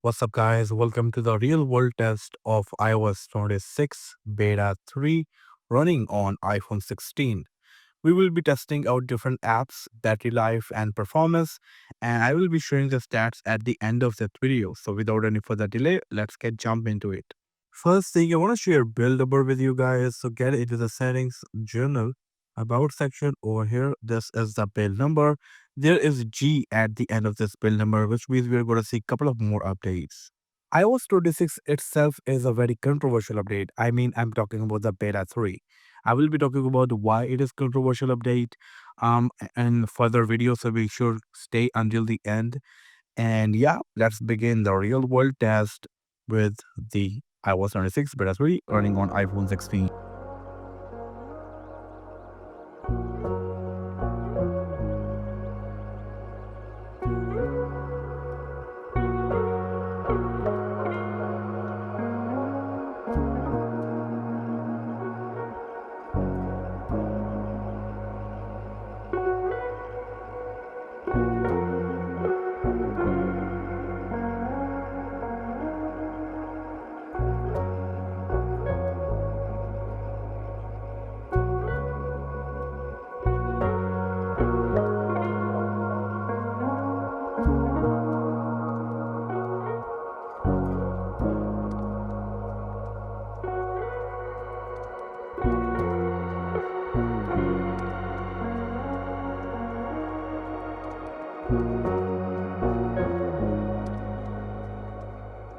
What's up, guys? Welcome to the real world test of iOS 26 Beta 3 running on iPhone 16. We will be testing out different apps, battery life, and performance, and I will be sharing the stats at the end of the video. So, without any further delay, let's get jump into it. First thing, I want to share build number with you guys. So, get into the settings journal about section over here. This is the build number. There is G at the end of this build number, which means we're going to see a couple of more updates. iOS 26 itself is a very controversial update. I mean, I'm talking about the beta 3. I will be talking about why it is controversial update and further videos, so be sure stay until the end. And yeah, let's begin the real world test with the iOS 26 beta 3 running on iPhone 16.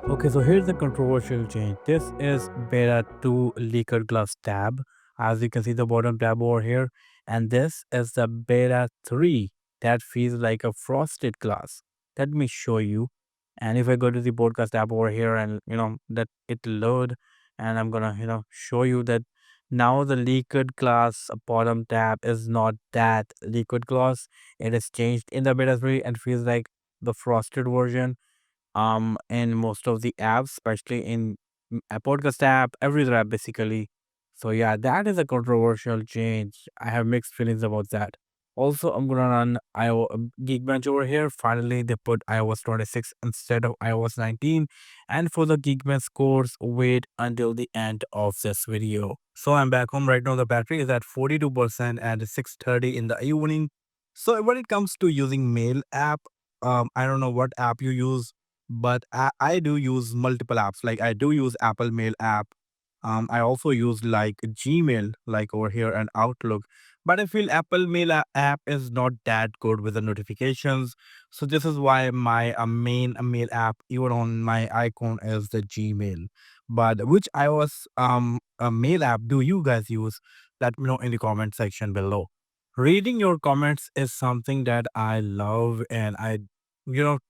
Okay, so here's the controversial change. This is beta 2 leaker glass tab. As you can see the bottom tab over here. And this is the beta 3 that feels like a frosted glass. Let me show you. And if I go to the podcast tab over here and that it load, and I'm gonna show you that now the liquid glass bottom tab is not that liquid glass. It is changed in the beta 3 and feels like the frosted version in most of the apps, especially in a podcast app, every other app basically. So yeah, that is a controversial change. I have mixed feelings about that. Also, I'm gonna run Geekbench over here. Finally, they put iOS 26 instead of iOS 19. And for the Geekbench scores, wait until the end of this video. So I'm back home right now. The battery is at 42% at 6:30 in the evening. So when it comes to using Mail app, I don't know what app you use, but I do use multiple apps. Like I do use Apple Mail app. I also use like Gmail, like over here, and Outlook. But I feel Apple Mail app is not that good with the notifications. So this is why my main mail app, even on my icon, is the Gmail. But which iOS mail app do you guys use? Let me know in the comment section below. Reading your comments is something that I love, and I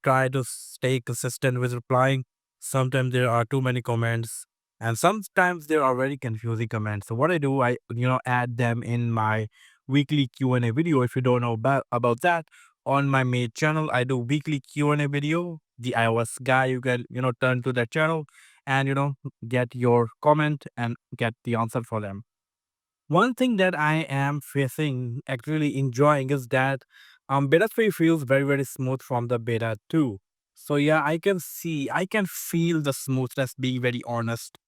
try to stay consistent with replying. Sometimes there are too many comments, and sometimes there are very confusing comments. So what I do, I add them in my weekly Q&A video. If you don't know about that, on my main channel I do weekly Q&A video. The iOS guy, you can turn to that channel and get your comment and get the answer for them. One thing that I am facing, actually enjoying, is that beta 3 feels very smooth from the beta 2. So yeah, I can feel the smoothness, being very honest.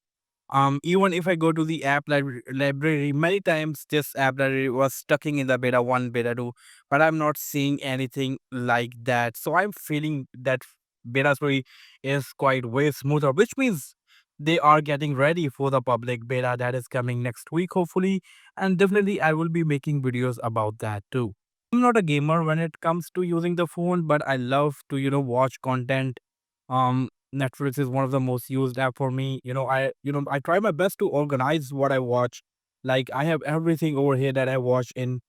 Even if I go to the app library, many times this app library was stuck in the beta 1, beta 2, but I'm not seeing anything like that. So I'm feeling that beta 3 is quite way smoother, which means they are getting ready for the public beta that is coming next week, hopefully. And definitely I will be making videos about that too. I'm not a gamer when it comes to using the phone, but I love to, watch content. Netflix is one of the most used app for me. I try my best to organize what I watch. Like I have everything over here that I watch in,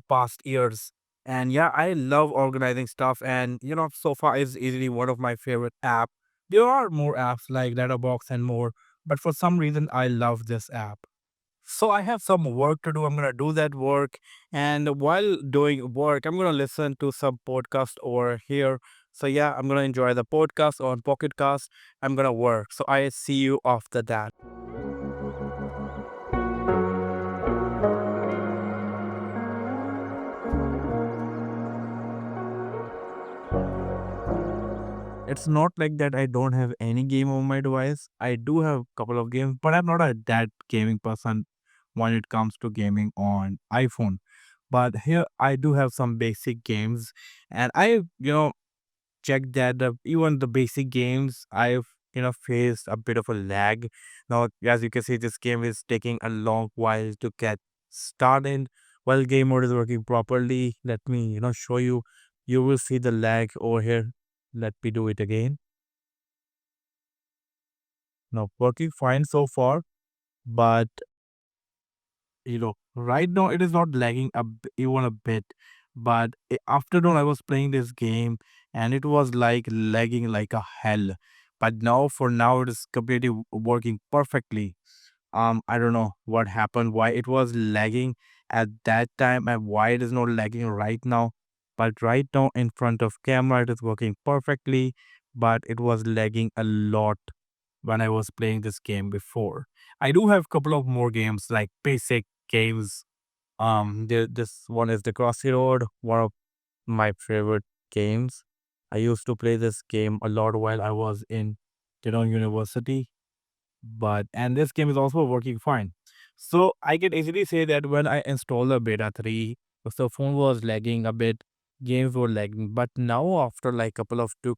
past years. And yeah, I love organizing stuff. And, so far is easily one of my favorite app. There are more apps like Letterbox and more, but for some reason I love this app. So I have some work to do. I'm gonna do that work, and while doing work, I'm gonna listen to some podcast over here. So yeah, I'm gonna enjoy the podcast on Pocket Cast. I'm gonna work. So I see you after that. It's not like that I don't have any game on my device. I do have a couple of games, but I'm not a that gaming person when it comes to gaming on iPhone. But here I do have some basic games, and I check that even the basic games I've faced a bit of a lag. Now, as you can see, this game is taking a long while to get started. While game mode is working properly, let me show you. You will see the lag over here. Let me do it again. Now, working fine so far, but right now it is not lagging even a bit. But afternoon I was playing this game and it was like lagging like a hell. But now, for now, it is completely working perfectly. I don't know what happened, why it was lagging at that time and why it is not lagging right now. But right now, in front of camera, it is working perfectly, but it was lagging a lot when I was playing this game before. I do have a couple of more games, like basic games. This one is the Crossy Road, one of my favorite games. I used to play this game a lot while I was in university, but and this game is also working fine. So I can easily say that when I installed the beta 3, the phone was lagging a bit, games were lagging. But now, after like couple of 2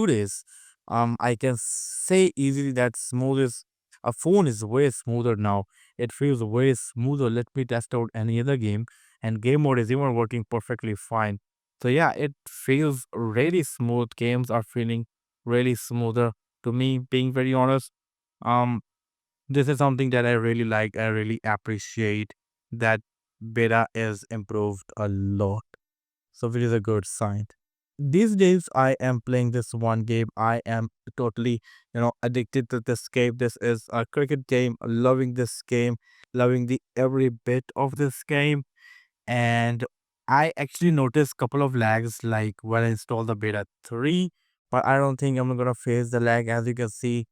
days, I can say easily that smooth is a phone is way smoother now. It feels way smoother. Let me test out any other game, and game mode is even working perfectly fine. So yeah, it feels really smooth. Games are feeling really smoother to me, being very honest. um, this is something that I really like. I really appreciate that beta is improved a lot. So it is a good sign. These days, I am playing this one game. I am totally addicted to this game. This is a cricket game. Loving this game, loving the every bit of this game. And I actually noticed couple of lags like when I installed the beta 3, but I don't think I'm gonna face the lag. As you can see,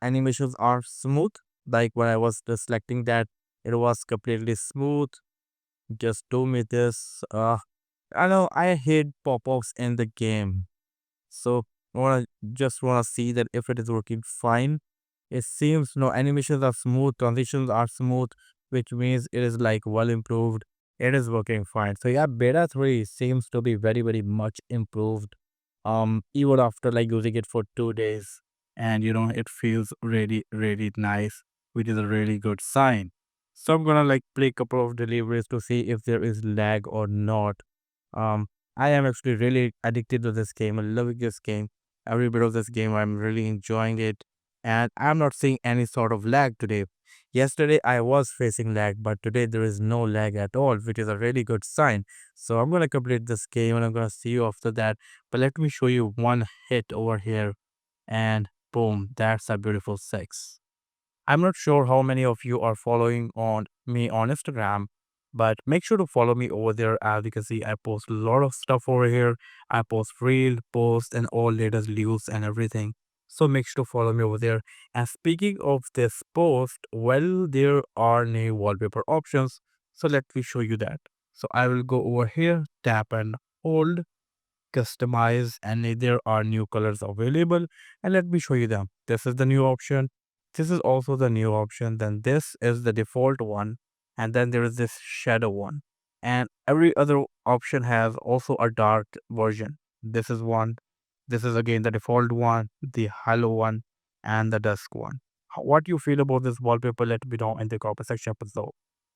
animations are smooth. Like when I was just selecting that, it was completely smooth. Just do me this. I know I hate pop-ups in the game. So I wanna see that if it is working fine. It seems no animations are smooth, transitions are smooth, which means it is like well improved. It is working fine. So yeah, beta 3 seems to be very, very much improved. Even after like using it for 2 days. And it feels really, really nice, which is a really good sign. So I'm gonna like play a couple of deliveries to see if there is lag or not. um, I am actually really addicted to this game. I'm loving this game. Every bit of this game, I'm really enjoying it. And I'm not seeing any sort of lag today. Yesterday, I was facing lag, but today there is no lag at all, which is a really good sign. So I'm going to complete this game and I'm going to see you after that. But let me show you one hit over here. And boom, that's a beautiful six. I'm not sure how many of you are following on me on Instagram, but make sure to follow me over there. As you can see, I post a lot of stuff over here. I post reel, post, and all latest news and everything. So make sure to follow me over there. And speaking of this post, well, there are new wallpaper options. So let me show you that. So I will go over here, tap and hold, customize, and there are new colors available, and let me show you them. This is the new option, this is also the new option, then this is the default one, and then there is this shadow one, and every other option has also a dark version. This is one, this is again the default one, the halo one, and the dusk one. What you feel about this wallpaper, let me know in the comment section below.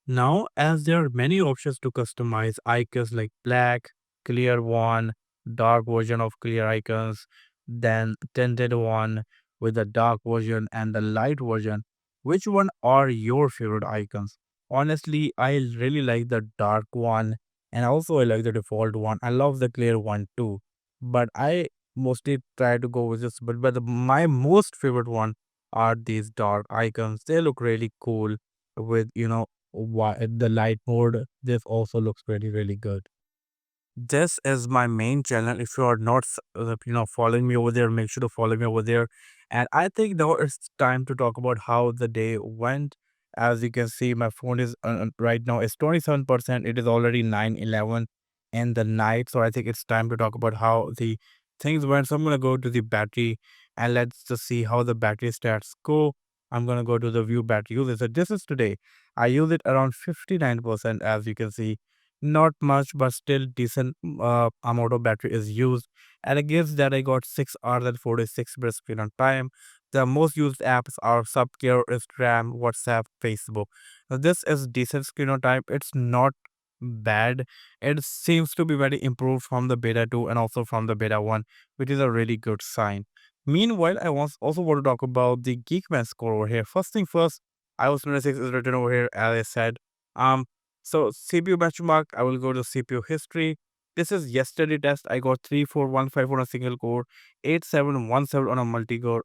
Now, as there are many options to customize icons like black, clear one, dark version of clear icons, then tinted one with the dark version and the light version, which one are your favorite icons? Honestly, I really like the dark one, and also I like the default one. I love the clear one too, but I mostly try to go with this. My most favorite one are these dark icons. They look really cool with the light mode. This also looks really, really good. This is my main channel. If you are not following me over there, make sure to follow me over there. And I think now it's time to talk about how the day went. As you can see, my phone is right now is 27%. It is already 9:11 in the night, so I think it's time to talk about how the things went. So I'm gonna go to the battery and let's just see how the battery stats go. I'm gonna go to the view battery usage. So this is today. I use it around 59%, as you can see. Not much, but still decent amount of battery is used. And it gives that I got 6 hours and 46 minutes screen on time. The most used apps are Subcare, Instagram, WhatsApp, Facebook. Now, this is decent screen on time. It's not bad. It seems to be very improved from the beta 2 and also from the beta 1, which is a really good sign. Meanwhile, also want to talk about the Geekman score over here. First thing first, iOS 26 is written over here, as I said. Um, so CPU benchmark, I will go to CPU history. This is yesterday test. I got 3415 on a single core, 8717 on a multi-core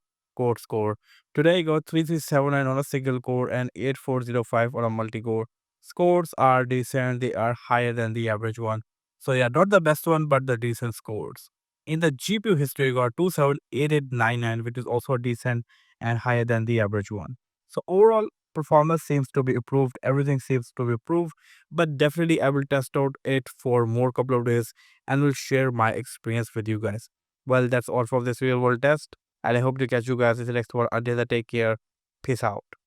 score. Today I got 3379 on a single core and 8405 on a multi-core. Scores are decent, they are higher than the average one. So yeah, not the best one, but the decent scores. In the GPU history, you got 278899, which is also decent and higher than the average one. So overall, performance seems to be improved, everything seems to be improved, but definitely I will test out it for more couple of days and will share my experience with you guys. Well, that's all for this real world test, and I hope to catch you guys in the next one. Until then, take care. Peace out.